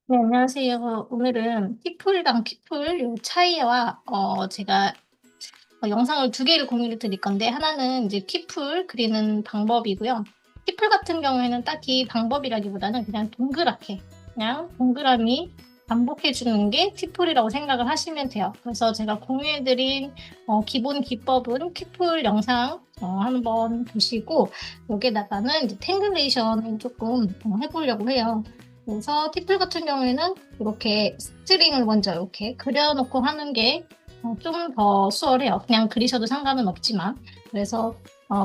네, 안녕하세요. 오늘은 티풀이랑 퀴풀 요 차이와 제가 영상을 두 개를 공유를 드릴 건데 하나는 이제 퀴풀 그리는 방법이고요. 퀴풀 같은 경우에는 딱히 방법이라기보다는 그냥 동그랗게 그냥 동그라미 반복해 주는 게 퀴풀이라고 생각을 하시면 돼요. 그래서 제가 공유해드린 기본 기법은 퀴풀 영상 한번 보시고 여기에다가는 이제 탱글레이션을 조금 해보려고 해요. 그래서 티플 같은 경우에는 이렇게 스트링을 먼저 이렇게 그려놓고 하는 게 좀 더 수월해요. 그냥 그리셔도 상관은 없지만. 그래서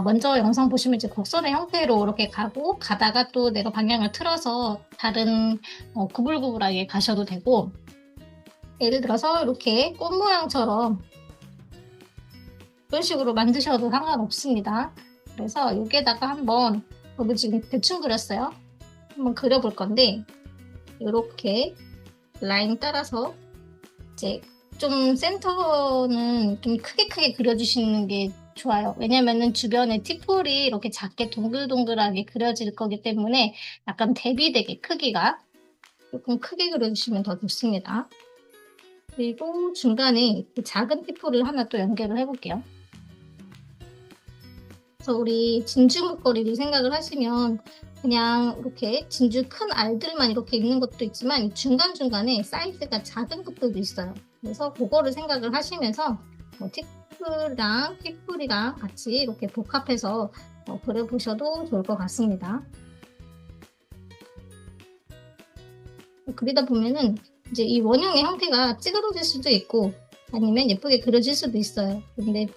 먼저 영상 보시면 이제 곡선의 형태로 이렇게 가고 가다가 또 내가 방향을 틀어서 다른 구불구불하게 가셔도 되고 예를 들어서 이렇게 꽃 모양처럼 이런 식으로 만드셔도 상관없습니다. 그래서 여기에다가 한번 저도 지금 대충 그렸어요. 한번 그려볼 건데 이렇게 라인 따라서 이제 좀 센터는 좀 크게 그려주시는 게 좋아요. 왜냐면은 주변에 티풀이 이렇게 작게 동글동글하게 그려질 거기 때문에 약간 대비되게 크기가 조금 크게 그려주시면 더 좋습니다. 그리고 중간에 작은 티풀을 하나 또 연결을 해볼게요. 그래서 우리 진주 목걸이를 생각을 하시면 그냥 이렇게 진주 큰 알들만 이렇게 있는 것도 있지만 중간중간에 사이즈가 작은 것들도 있어요. 그래서 그거를 생각을 하시면서 티풀이랑 퀴풀이랑 같이 이렇게 복합해서 그려보셔도 좋을 것 같습니다. 그리다 보면은 이제 이 원형의 형태가 찌그러질 수도 있고 아니면 예쁘게 그려질 수도 있어요. 근데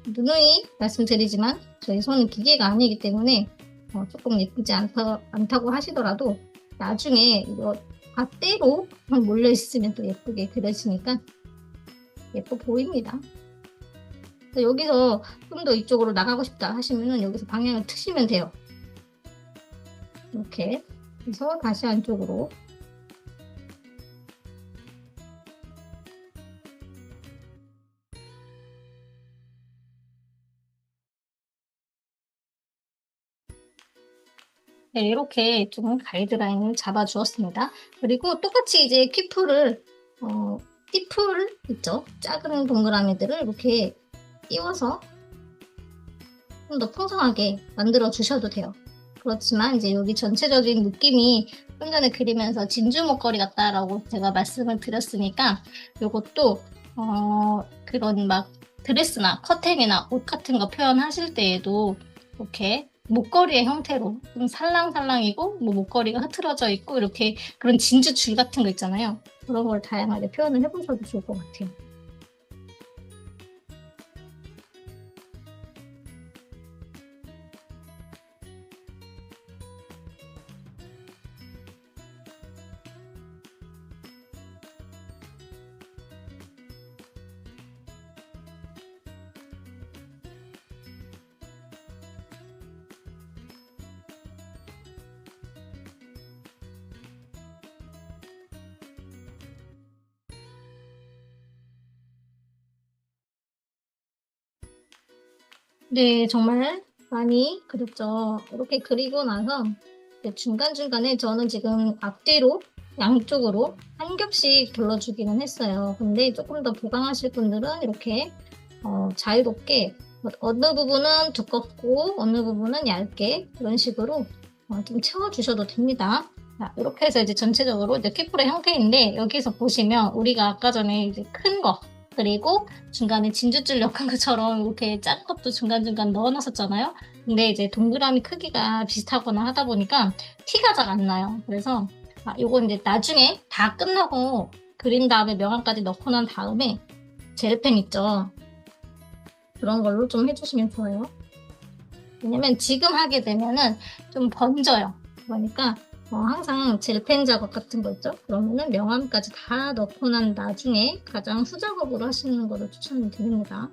누누이 말씀드리지만 저희 손은 기계가 아니기 때문에 조금 예쁘지 않다고 하시더라도 나중에 이거 잣대로 몰려 있으면 또 예쁘게 그려지니까 예뻐 보입니다. 여기서 좀 더 이쪽으로 나가고 싶다 하시면 여기서 방향을 트시면 돼요. 이렇게 그래서 다시 안쪽으로 네, 이렇게 좀 가이드라인을 잡아주었습니다. 그리고 똑같이 이제 퀴풀을, 띠풀 있죠? 작은 동그라미들을 이렇게 띄워서 좀 더 풍성하게 만들어 주셔도 돼요. 그렇지만 이제 여기 전체적인 느낌이 좀 전에 그리면서 진주 목걸이 같다라고 제가 말씀을 드렸으니까 이것도 그런 막 드레스나 커튼이나 옷 같은 거 표현하실 때에도 이렇게 목걸이의 형태로 좀 살랑살랑이고 뭐 목걸이가 흐트러져 있고 이렇게 그런 진주 줄 같은 거 있잖아요. 그런 걸 다양하게 표현을 해보셔도 좋을 것 같아요. 네, 정말 많이 그렸죠. 이렇게 그리고 나서 중간중간에 저는 지금 앞뒤로 양쪽으로 한 겹씩 둘러주기는 했어요. 근데 조금 더 보강하실 분들은 이렇게 자유롭게 어느 부분은 두껍고 어느 부분은 얇게 이런 식으로 좀 채워주셔도 됩니다. 자, 이렇게 해서 이제 전체적으로 이제 퀴플의 형태인데 여기서 보시면 우리가 아까 전에 이제 큰 거 그리고 중간에 진주줄 엮은 것처럼 이렇게 작은 것도 중간중간 넣어놨었잖아요. 근데 이제 동그라미 크기가 비슷하거나 하다 보니까 티가 잘 안 나요. 그래서 요건 이제 나중에 다 끝나고 그린 다음에 명암까지 넣고 난 다음에 젤펜 있죠. 그런 걸로 좀 해주시면 좋아요. 왜냐면 지금 하게 되면은 좀 번져요. 그러니까 항상 젤펜 작업 같은 거 있죠? 그러면은 명암까지 다 넣고 난 나중에 가장 후작업으로 하시는 거를 추천을 드립니다.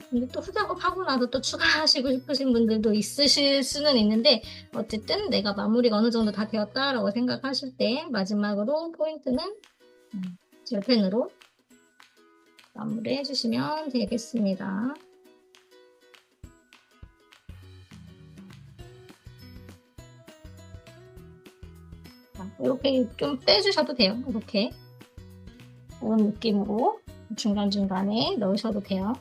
근데 또 후작업 하고 나서 또 추가하시고 싶으신 분들도 있으실 수는 있는데 어쨌든 내가 마무리가 어느 정도 다 되었다라고 생각하실 때 마지막으로 포인트는 젤펜으로 마무리 해주시면 되겠습니다. 이렇게 좀 빼주셔도 돼요. 이렇게 이런 느낌으로 중간중간에 넣으셔도 돼요.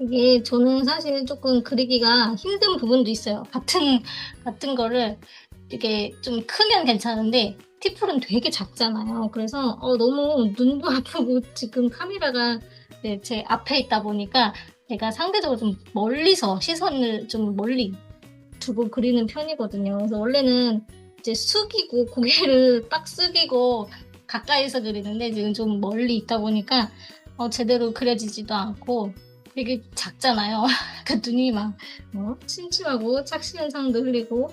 이게 저는 사실 조금 그리기가 힘든 부분도 있어요. 같은 거를 이게 좀 크면 괜찮은데 티풀은 되게 작잖아요. 그래서 너무 눈도 아프고 지금 카메라가 네, 제 앞에 있다 보니까 제가 상대적으로 좀 멀리서 시선을 좀 멀리 두고 그리는 편이거든요. 그래서 원래는 이제 숙이고 고개를 딱 숙이고 가까이서 그리는데 지금 좀 멀리 있다 보니까 제대로 그려지지도 않고 되게 작잖아요. 그 눈이 막 침침하고 착시현상도 흘리고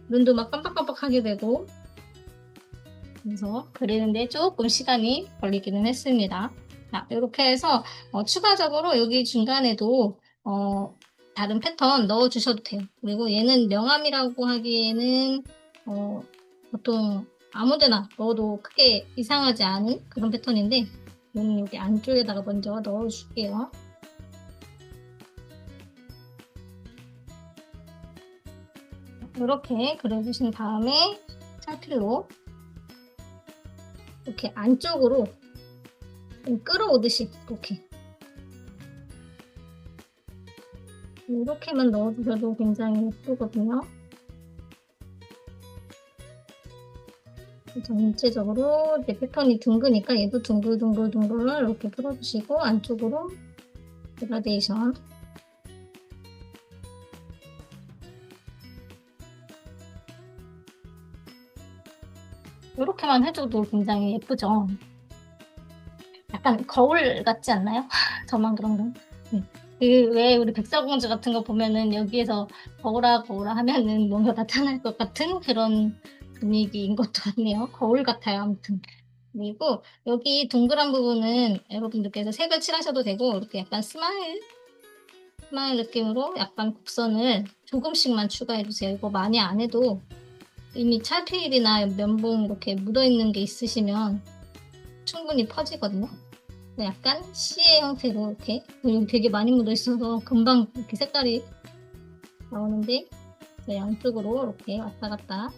눈도 막 깜빡깜빡하게 되고 그래서 그리는데 조금 시간이 걸리기는 했습니다. 자, 이렇게 해서 추가적으로 여기 중간에도 다른 패턴 넣어주셔도 돼요. 그리고 얘는 명암이라고 하기에는 보통 아무데나 넣어도 크게 이상하지 않은 그런 패턴인데 얘는 여기 안쪽에다가 먼저 넣어줄게요. 이렇게 그려주신 다음에 찰필로 이렇게 안쪽으로 좀 끌어오듯이 이렇게만 넣어주셔도 굉장히 예쁘거든요. 전체적으로 이제 패턴이 둥그니까 얘도 둥글둥글둥글 이렇게 풀어주시고 안쪽으로 그라데이션 이렇게만 해줘도 굉장히 예쁘죠. 약간 거울 같지 않나요? 저만 그런가? 네. 왜 우리 백설공주 같은 거 보면은 여기에서 거울아 거울아 하면은 뭔가 나타날 것 같은 그런 분위기인 것도 같네요. 거울 같아요, 아무튼. 그리고 여기 동그란 부분은 여러분들께서 색을 칠하셔도 되고 이렇게 약간 스마일 느낌으로 약간 곡선을 조금씩만 추가해주세요. 이거 많이 안 해도 이미 찰필이나 면봉 이렇게 묻어있는 게 있으시면 충분히 퍼지거든요. 약간 C의 형태로 이렇게 그리고 되게 많이 묻어있어서 금방 이렇게 색깔이 나오는데 양쪽으로 이렇게 왔다 갔다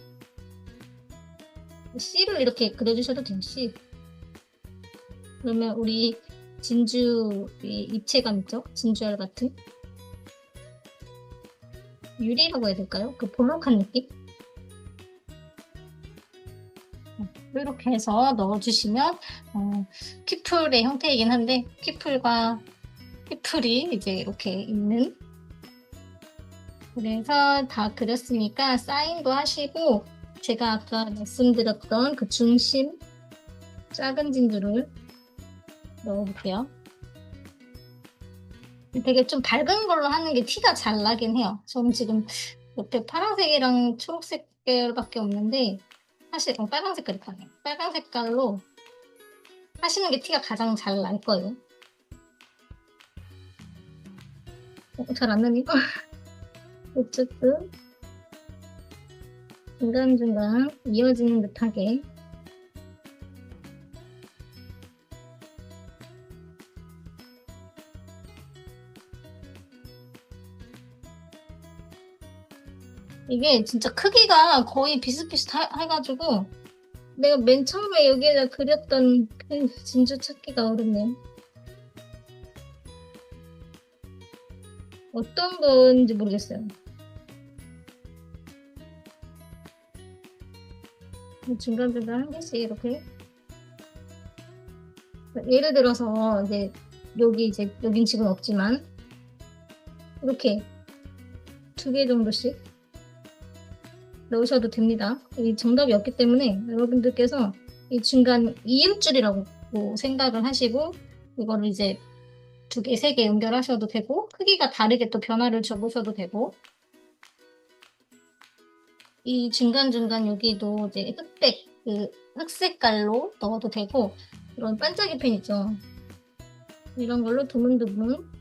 C를 이렇게 그려주셔도 돼요. C. 그러면 우리 진주의 입체감 있죠? 진주알 같은 유리라고 해야 될까요? 그 볼록한 느낌? 이렇게 해서 넣어주시면 퀴플의 형태이긴 한데 퀴플과 퀴플이 이제 이렇게 있는 그래서 다 그렸으니까 사인도 하시고 제가 아까 말씀드렸던 그 중심 작은 진주를 넣어볼게요. 되게 좀 밝은 걸로 하는 게 티가 잘 나긴 해요. 저는 지금 옆에 파란색이랑 초록색 계열밖에 없는데 사실 빨간 색깔이 강해요. 빨간 색깔로 하시는 게 티가 가장 잘 날 거예요. 잘 안 나네요. 어쨌든 중간중간 이어지는 듯하게 이게 진짜 크기가 거의 비슷비슷해가지고 내가 맨 처음에 여기에다 그렸던 그 진주 찾기가 어렵네요. 어떤 건지 모르겠어요. 중간중간 한 개씩 이렇게 예를 들어서 이제 여긴 지금 없지만 이렇게 2개 정도씩 넣으셔도 됩니다. 이 정답이 없기 때문에 여러분들께서 이 중간 이음줄이라고 생각을 하시고 이거를 이제 2개, 3개 연결하셔도 되고 크기가 다르게 또 변화를 줘보셔도 되고 이 중간중간 여기도 이제 흑색깔로 넣어도 되고 이런 반짝이 펜 있죠. 이런 걸로 드문드문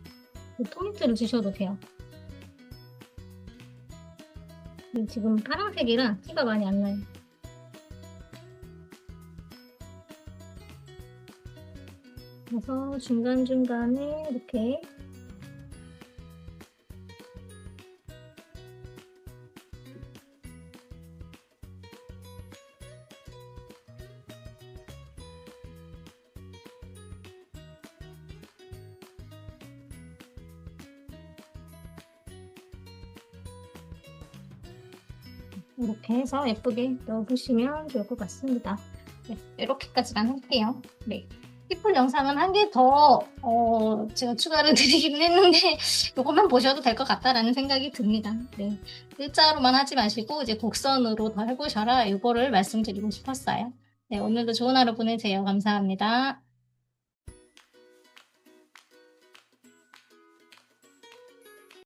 포인트를 주셔도 돼요. 지금 파란색이라 티가 많이 안 나요. 그래서 중간중간에 이렇게 이렇게 해서 예쁘게 넣어주시면 좋을 것 같습니다. 네, 이렇게까지만 할게요. 네. 팁풀 영상은 한 개 더, 제가 추가를 드리기는 했는데, 이것만 보셔도 될 것 같다라는 생각이 듭니다. 네. 일자로만 하지 마시고, 이제 곡선으로 더 해보셔라. 이거를 말씀드리고 싶었어요. 네, 오늘도 좋은 하루 보내세요. 감사합니다.